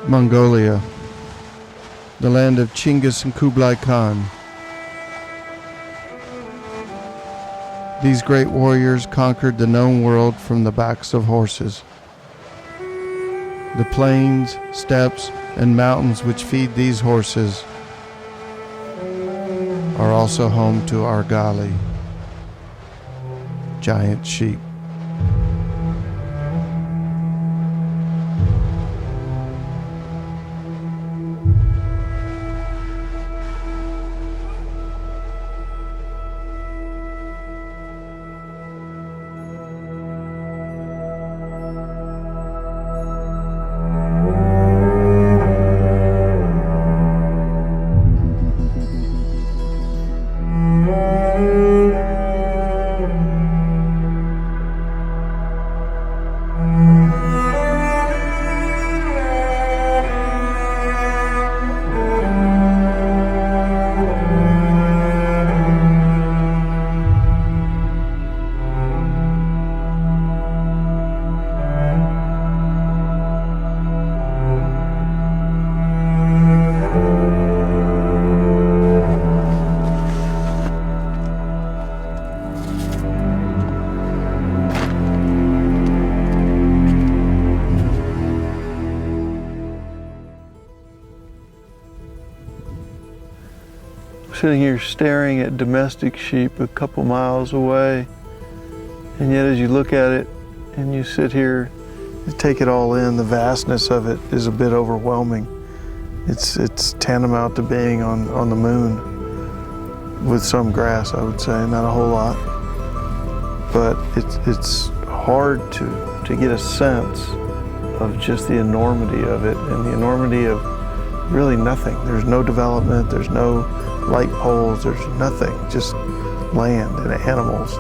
Mongolia, the land of Chingiss and Kublai Khan. These great warriors conquered the known world from the backs of horses. The plains, steppes, and mountains which feed these horses are also home to Argali, giant sheep. Sitting here staring at domestic sheep a couple miles away, and yet as you look at it and you sit here, you take it all in, the vastness of it is a bit overwhelming. It's tantamount to being on the moon with some grass, I would say, not a whole lot. But it's hard to get a sense of just the enormity of it and the enormity of really nothing. There's no development, there's no light poles, there's nothing, just land and animals.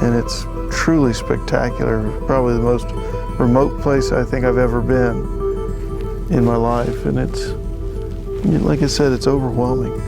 And it's truly spectacular, probably the most remote place I think I've ever been in my life. And it's, like I said, it's overwhelming.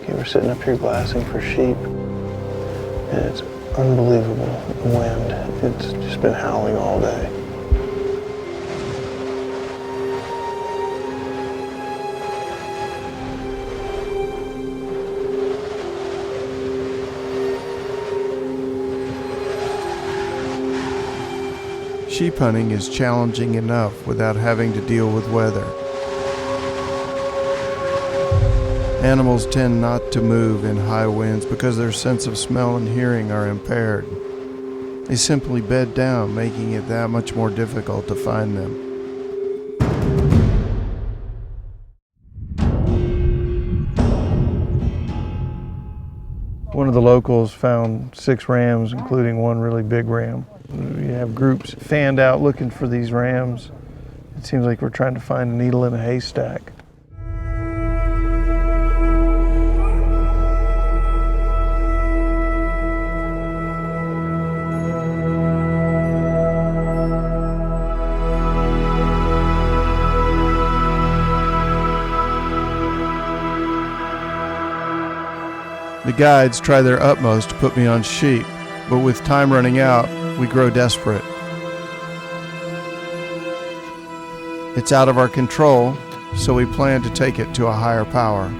We're sitting up here glassing for sheep, and it's unbelievable, the wind. It's just been howling all day. Sheep hunting is challenging enough without having to deal with weather. Animals tend not to move in high winds because their sense of smell and hearing are impaired. They simply bed down, making it that much more difficult to find them. One of the locals found 6 rams, including one really big ram. You have groups fanned out looking for these rams. It seems like we're trying to find a needle in a haystack. The guides try their utmost to put me on sheep, but with time running out, we grow desperate. It's out of our control, so we plan to take it to a higher power.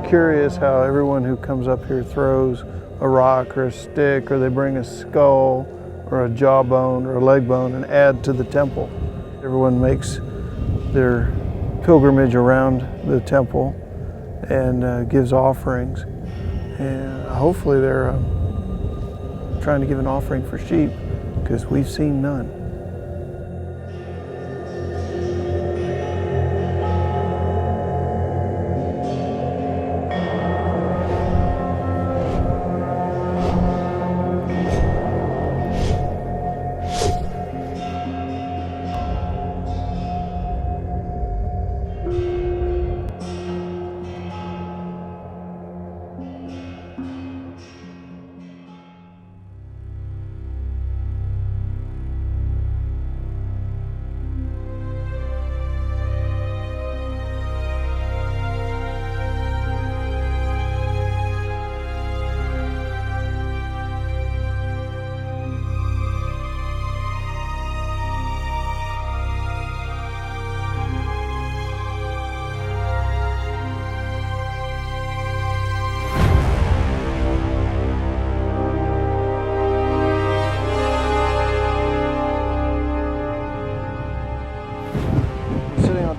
curious how everyone who comes up here throws a rock or a stick, or they bring a skull or a jawbone or a leg bone and add to the temple. Everyone makes their pilgrimage around the temple and gives offerings. And hopefully they're trying to give an offering for sheep, because we've seen none.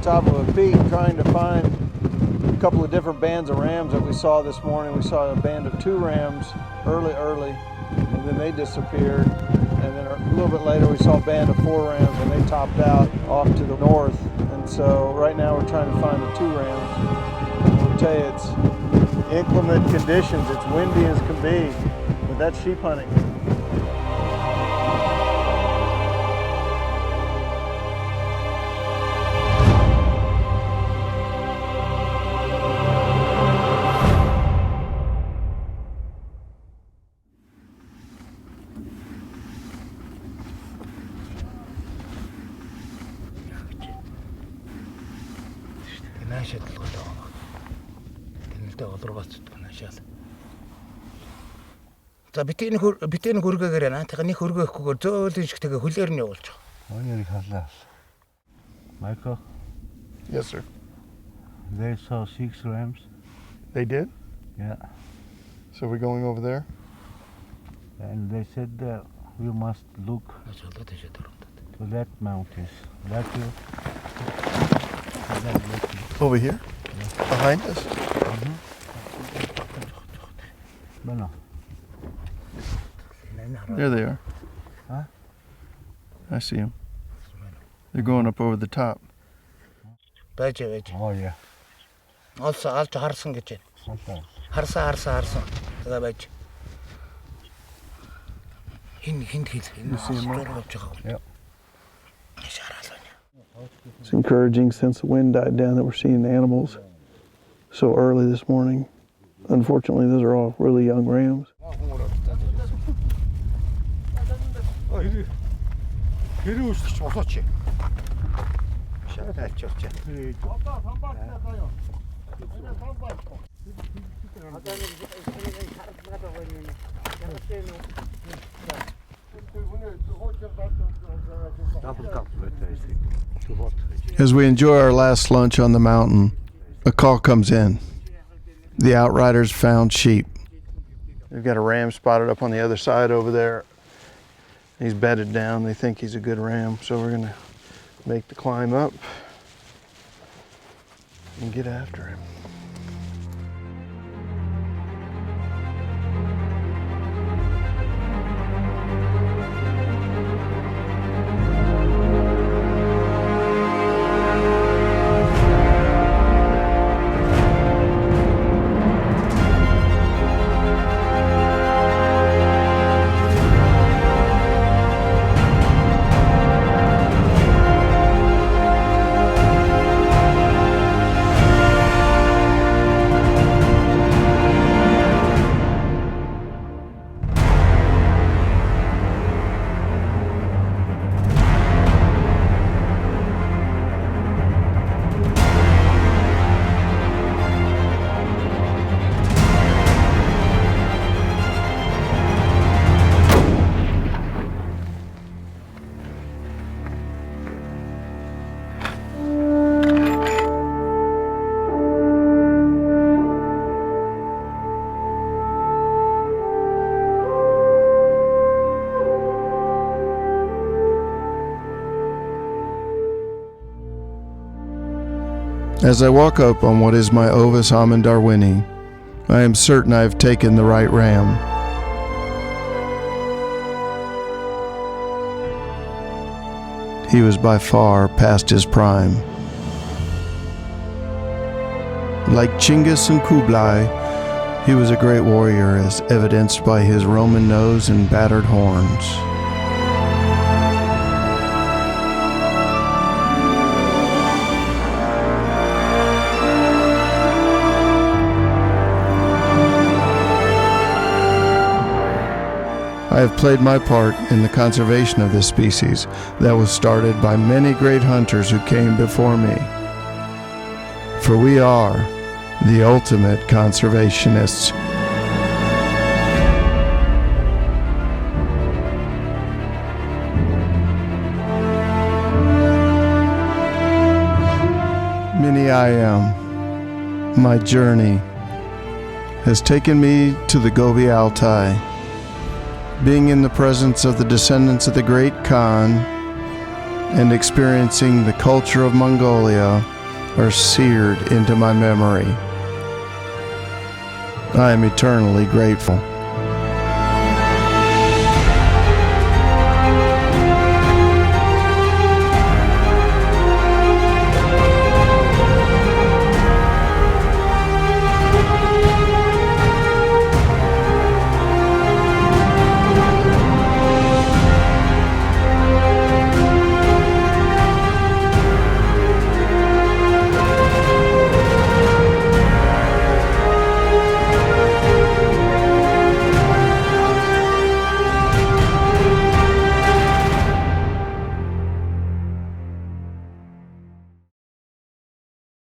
Top of a peak trying to find a couple of different bands of rams that we saw this morning. We saw a band of 2 rams early, and then they disappeared. And then a little bit later we saw a band of 4 rams, and they topped out off to the north. And so right now we're trying to find the 2 rams. I'll tell you, it's inclement conditions. It's windy as can be, but that's sheep hunting. За битэн хөргөөгөр яана. Тэгээ нэг хөргөөхгүй зөөлөн шиг тэгээ хүлээр нь явуулж байгаа. Only halal. Michael, Yes, sir. they saw 6 rams. They did? Yeah. So we're going over there? And they said that we must look to that mountains. That you. Over here? Behind us? No. There they are. Huh? I see them. They're going up over the top. Байж. Oh yeah. Олж харсан гэж байна. Харсан. Тэгээ байж. Хин хил. Yep. It's encouraging since the wind died down that we're seeing animals so early this morning. Unfortunately, those are all really young rams. As we enjoy our last lunch on the mountain, a call comes in. The outriders found sheep. They've got a ram spotted up on the other side over there. He's bedded down. They think he's a good ram, so we're gonna make the climb up and get after him. As I walk up on what is my Ovis Ammon Darwin, I am certain I have taken the right ram. He was by far past his prime. Like Chingiss and Kublai, he was a great warrior, as evidenced by his Roman nose and battered horns. I have played my part in the conservation of this species that was started by many great hunters who came before me. For we are the ultimate conservationists. Minii Ayam, my journey, has taken me to the Gobi Altai. Being in the presence of the descendants of the great Khan and experiencing the culture of Mongolia are seared into my memory. I am eternally grateful.